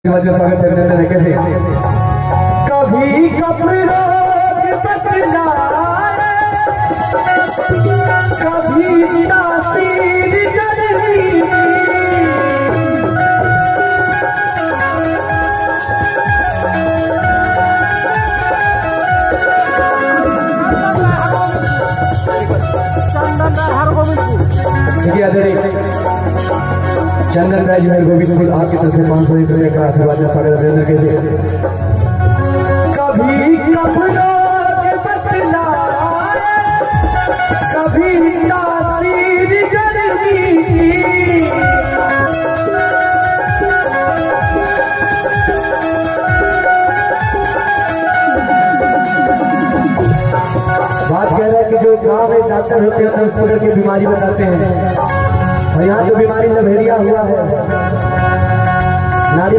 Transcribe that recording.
स्वागत करने तरीके से कभी कपड़ा बदला कभी तासीर जल्दी चंदन राज मेरे गोविंद आपकी तरफ से 500 रुपये का आशीर्वाद में स्वागत करने के लिए कभी कपड़ा बदला कभी तासीर जल्दी बात कह रहे हैं कि जो गांव में डॉक्टर होते हैं उस प्रकार की बीमारी बताते हैं और यहाँ जो बीमारी लभेरिया हुआ है नारी